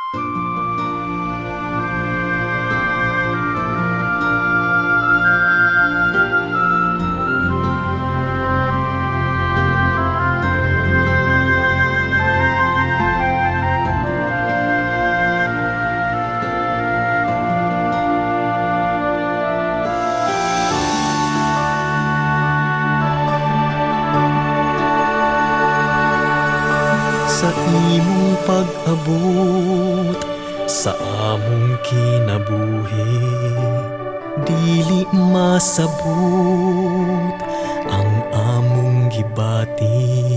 Sa imong pag-abot sa among kinabuhi, dili masabot ang among gibati.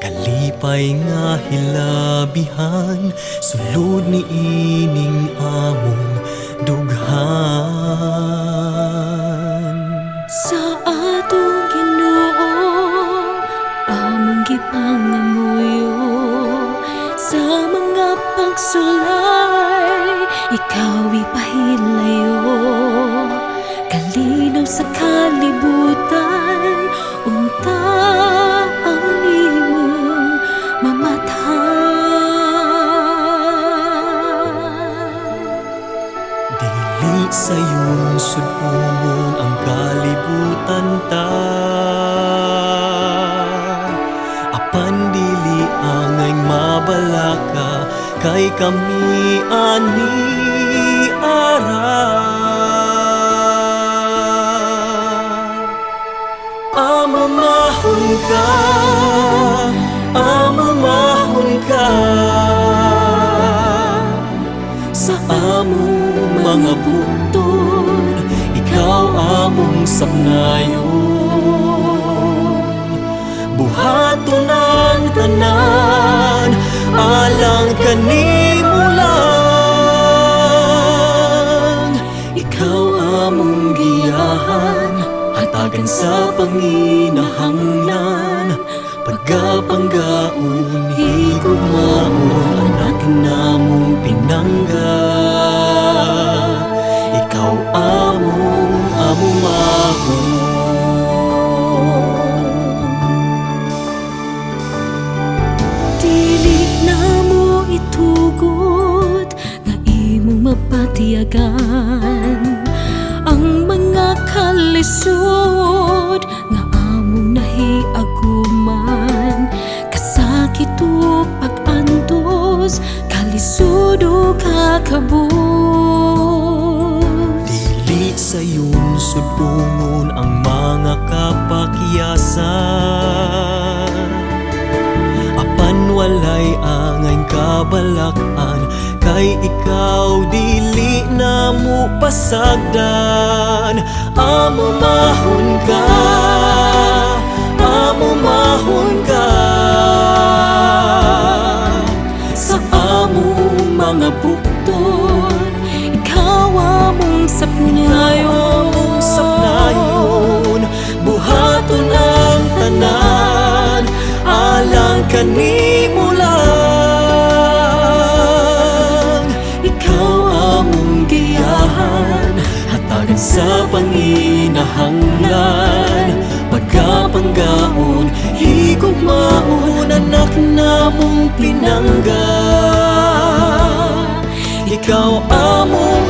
Kalipay nga hilabihan, sulod ni ining among dughan. Sa atong Ginoo among gipangamuyo, sa mga pagsulay ikaw ipahilayo. Kalinaw sa kalibutan, unta ang imong mamathan. Dili sayon sudumon ang kalibutan ta, apan dili angay mabalaka kay kami ani ara. Amamahon ka, amamahon ka sa among mga bugtod, ikaw among sabnayon. Buhaton ang tanan, alang kanimo lang. Ikaw among giyahan, hatagan sa panginahanglan. Pagkapanggaon, higugmaon, anak namong pinangga. Ikaw among amumahon. Dili na mo itugot nga imong mapatiyagan ang mga kalisod nga among nahiaguman. Kasakit o pag-antos, kalisod o kakabot. Dili sayon sudungon ang mga kapakyasan, apan walay angay kabalakan kay ikaw dili na mo pasagdan. Amumahon ka, amumahon ka sa among mga bukton, ikaw among sapnayon, sapnayon. Buhaton ang tanan, alang kanimo lang. Ikaw among giyahan, hatagan sa panginahanglan. Pagkapanggaon, higugmaon, anak namong pinangga. Ikaw among